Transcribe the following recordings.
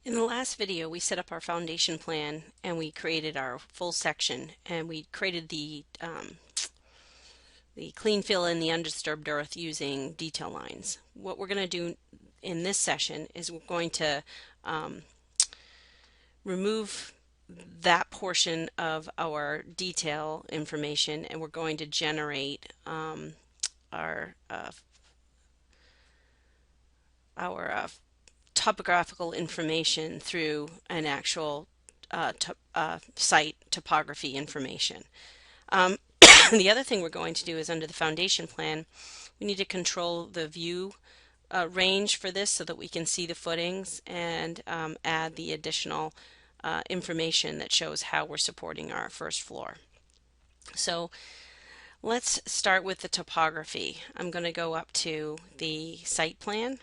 In the last video, we set up our foundation plan and we created our full section, and we created the clean fill and the undisturbed earth using detail lines. What we're going to do in this session is we're going to remove that portion of our detail information, and we're going to generate our topographical information through an actual site topography information. The other thing we're going to do is, under the foundation plan, we need to control the view range for this so that we can see the footings and add the additional information that shows how we're supporting our first floor. So let's start with the topography. I'm going to go up to the site plan.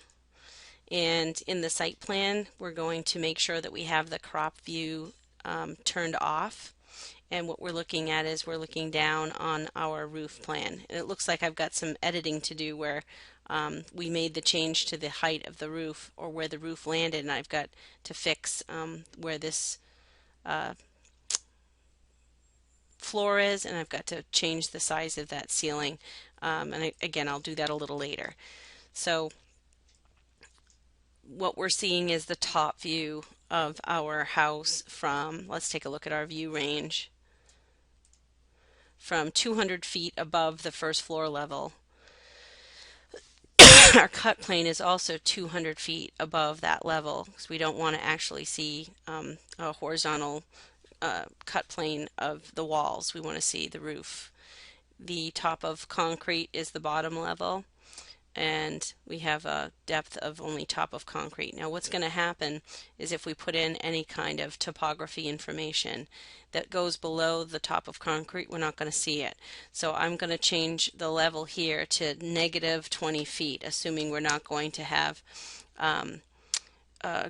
And in the site plan, we're going to make sure that we have the crop view turned off. And what we're looking at is we're looking down on our roof plan. And it looks like I've got some editing to do where we made the change to the height of the roof, or where the roof landed, and I've got to fix where this floor is, and I've got to change the size of that ceiling. Again, I'll do that a little later. So what we're seeing is the top view of our house from, let's take a look at our view range, from 200 feet above the first floor level. Our cut plane is also 200 feet above that level, because we don't want to actually see a horizontal cut plane of the walls. We want to see the roof. The top of concrete is the bottom level, and we have a depth of only top of concrete. Now what's going to happen is, if we put in any kind of topography information that goes below the top of concrete, we're not going to see it. So I'm going to change the level here to negative 20 feet, assuming we're not going to have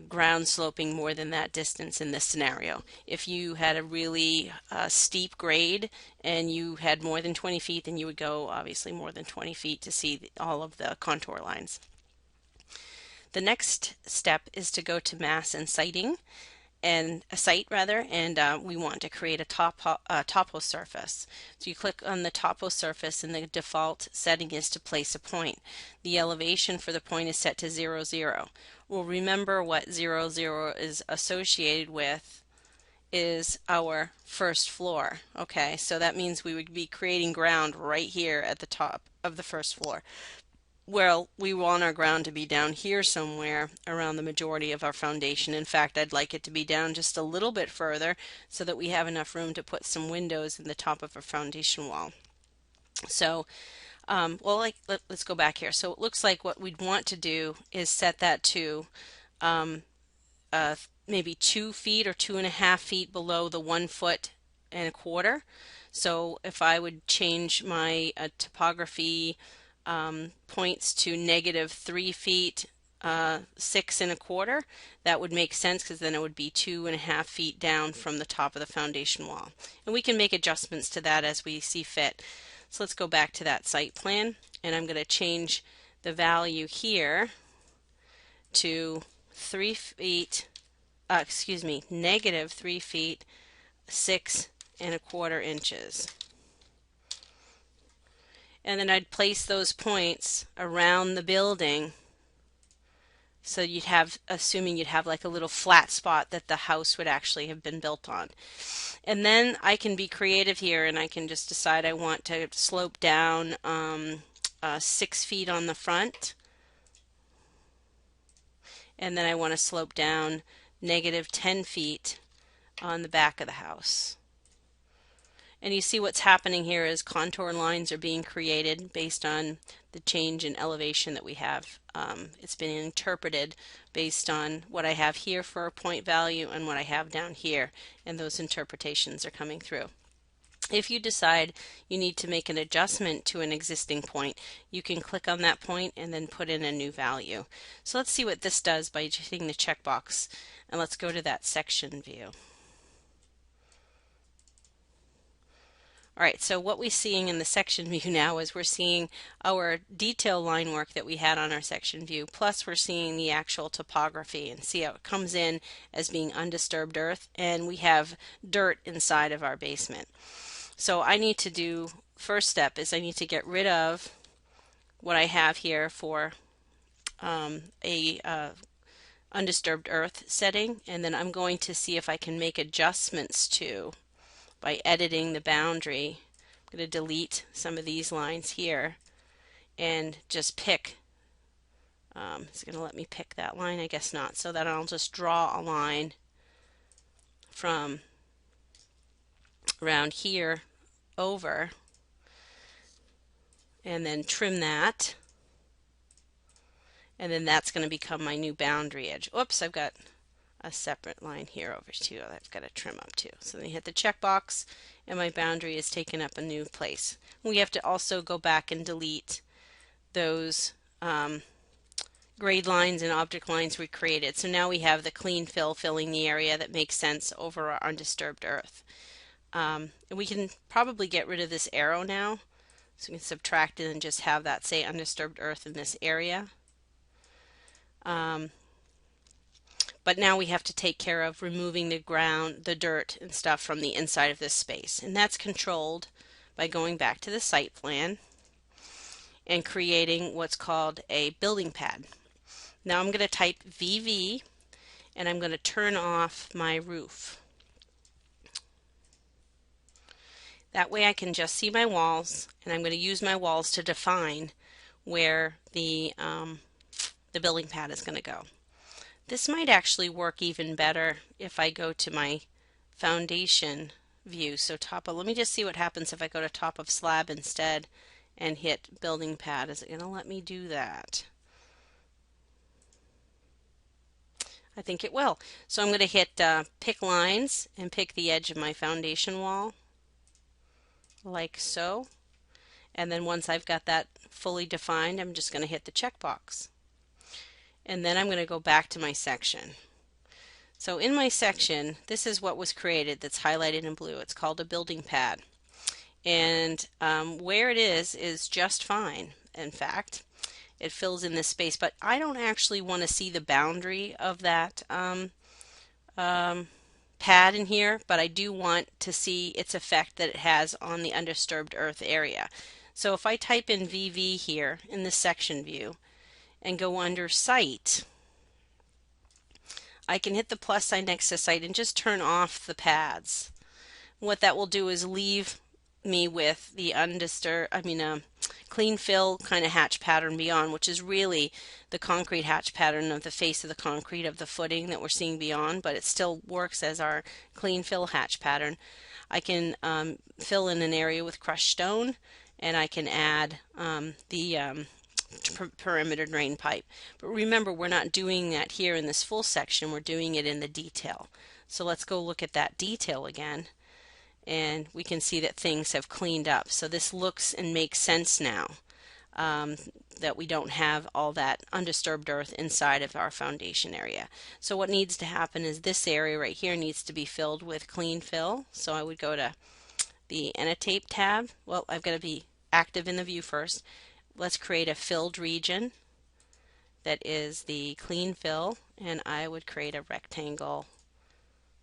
ground sloping more than that distance in this scenario. If you had a really steep grade and you had more than 20 feet, then you would go obviously more than 20 feet to see all of the contour lines. The next step is to go to mass and siting, and a site rather, and we want to create a toposurface. So you click on the toposurface, and the default setting is to place a point. The elevation for the point is set to 0, 0. Well, remember what 0, 0 is associated with is our first floor. Okay, so that means we would be creating ground right here at the top of the first floor. Well, we want our ground to be down here somewhere around the majority of our foundation. In fact, I'd like it to be down just a little bit further so that we have enough room to put some windows in the top of our foundation wall. So, let's go back here. So it looks like what we'd want to do is set that to maybe 2 feet or 2.5 feet below the 1.25 foot. So if I would change my topography points to negative 3 feet 6.25, that would make sense, because then it would be 2.5 feet down from the top of the foundation wall. And we can make adjustments to that as we see fit. So let's go back to that site plan, and I'm going to change the value here to 3 feet, negative 3 feet 6.25 inches. And then I'd place those points around the building, so you'd have, assuming you'd have like a little flat spot that the house would actually have been built on. And then I can be creative here, and I can just decide I want to slope down 6 feet on the front, and then I want to slope down negative 10 feet on the back of the house. And you see what's happening here is contour lines are being created based on the change in elevation that we have. It's been interpreted based on what I have here for a point value and what I have down here, and those interpretations are coming through. If you decide you need to make an adjustment to an existing point, you can click on that point and then put in a new value. So let's see what this does by hitting the checkbox, and let's go to that section view. All right, so what we're seeing in the section view now is we're seeing our detail line work that we had on our section view, plus we're seeing the actual topography, and see how it comes in as being undisturbed earth, and we have dirt inside of our basement. So I need to do, first step is I need to get rid of what I have here for a undisturbed earth setting, and then I'm going to see if I can make adjustments to by editing the boundary. I'm going to delete some of these lines here and just pick, it's going to let me pick that line, I guess not, so that I'll just draw a line from around here over and then trim that, and then that's going to become my new boundary edge. Oops, I've got a separate line here over too. I've got to trim up too. So then you hit the checkbox and my boundary is taken up a new place. We have to also go back and delete those grade lines and object lines we created. So now we have the clean fill filling the area that makes sense over our undisturbed earth. And we can probably get rid of this arrow now. So we can subtract it and just have that say undisturbed earth in this area. But now we have to take care of removing the ground, the dirt and stuff from the inside of this space. And that's controlled by going back to the site plan and creating what's called a building pad. Now I'm going to type VV and I'm going to turn off my roof. That way I can just see my walls, and I'm going to use my walls to define where the building pad is going to go. This might actually work even better if I go to my foundation view. So let me just see what happens if I go to top of slab instead and hit building pad. Is it going to let me do that? I think it will. So I'm going to hit pick lines and pick the edge of my foundation wall like so. And then once I've got that fully defined, I'm just going to hit the checkbox. And then I'm going to go back to my section. So in my section, this is what was created that's highlighted in blue. It's called a building pad. And where it is just fine. In fact, it fills in this space, but I don't actually want to see the boundary of that pad in here, but I do want to see its effect that it has on the undisturbed earth area. So if I type in VV here in the section view and go under site, I can hit the plus sign next to site and just turn off the pads. What that will do is leave me with the clean fill kind of hatch pattern beyond, which is really the concrete hatch pattern of the face of the concrete of the footing that we're seeing beyond, but it still works as our clean fill hatch pattern. I can fill in an area with crushed stone, and I can add the perimeter drain pipe. But remember, we're not doing that here in this full section, we're doing it in the detail. So let's go look at that detail again, and we can see that things have cleaned up. So this looks and makes sense now, that we don't have all that undisturbed earth inside of our foundation area. So what needs to happen is this area right here needs to be filled with clean fill. So I would go to the annotate tab. Well, I've got to be active in the view first. Let's create a filled region that is the clean fill, and I would create a rectangle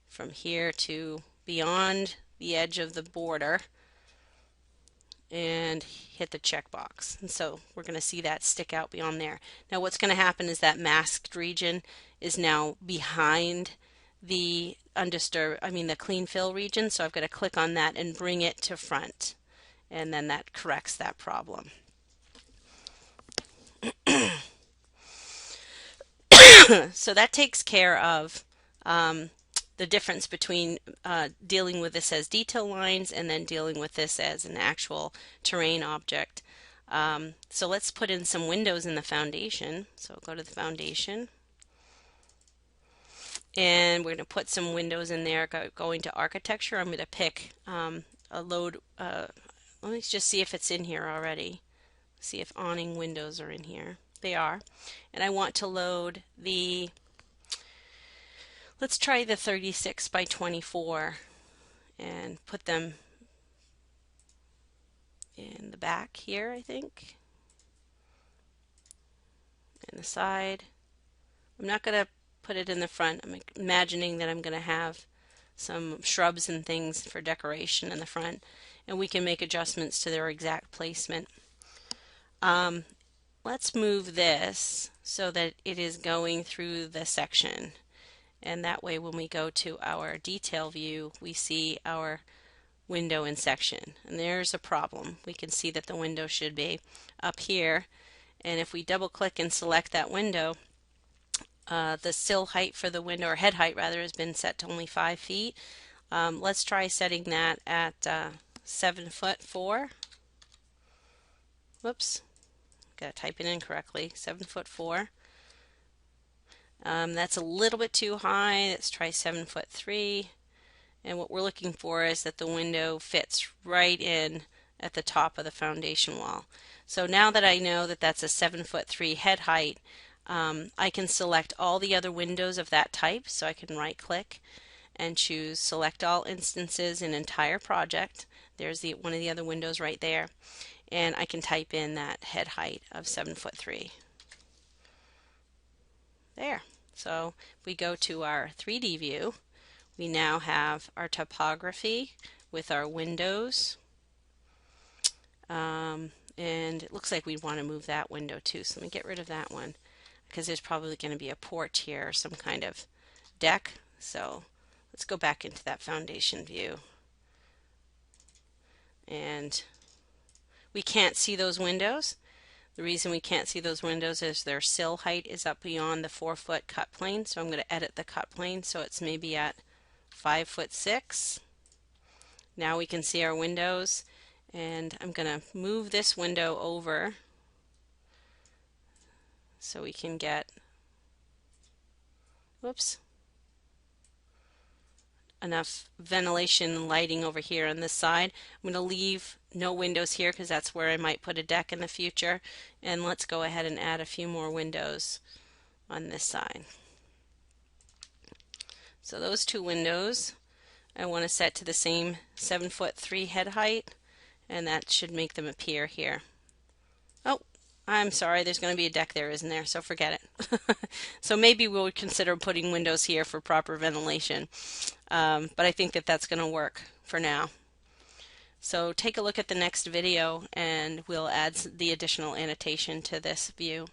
from here to beyond the edge of the border and hit the checkbox. And so we're going to see that stick out beyond there. Now what's going to happen is that masked region is now behind the the clean fill region, so I've got to click on that and bring it to front, and then that corrects that problem. So that takes care of the difference between dealing with this as detail lines and then dealing with this as an actual terrain object. So let's put in some windows in the foundation. So go to the foundation, and we're going to put some windows in there. Going to architecture, I'm going to pick a load. Let me just see if it's in here already. See if awning windows are in here. They are. And I want to load the, let's try the 36 by 24 and put them in the back here, I think, and the side. I'm not going to put it in the front. I'm imagining that I'm going to have some shrubs and things for decoration in the front, and we can make adjustments to their exact placement. Let's move this so that it is going through the section, and that way when we go to our detail view we see our window in section. And there's a problem. We can see that the window should be up here, and if we double click and select that window, the sill height for the window, or head height rather, has been set to only 5 feet. Let's try setting that at 7'4". Whoops, gotta type it in correctly. 7'4". That's a little bit too high. Let's try 7'3". And what we're looking for is that the window fits right in at the top of the foundation wall. So now that I know that that's a 7'3" head height, I can select all the other windows of that type. So I can right click and choose select all instances in entire project. There's one of the other windows right there, and I can type in that head height of 7'3". There. So if we go to our 3D view, we now have our topography with our windows, and it looks like we want to move that window too, so let me get rid of that one because there's probably going to be a porch here or some kind of deck. So let's go back into that foundation view, and we can't see those windows. The reason we can't see those windows is their sill height is up beyond the 4-foot cut plane, so I'm going to edit the cut plane so it's maybe at 5'6". Now we can see our windows, and I'm going to move this window over so we can get, whoops, enough ventilation and lighting over here on this side. I'm going to leave no windows here because that's where I might put a deck in the future, and let's go ahead and add a few more windows on this side. So those two windows I want to set to the same 7'3" head height, and that should make them appear here. Oh, I'm sorry, there's going to be a deck there, isn't there? So forget it. So maybe we'll consider putting windows here for proper ventilation, but I think that that's going to work for now. So take a look at the next video and we'll add the additional annotation to this view.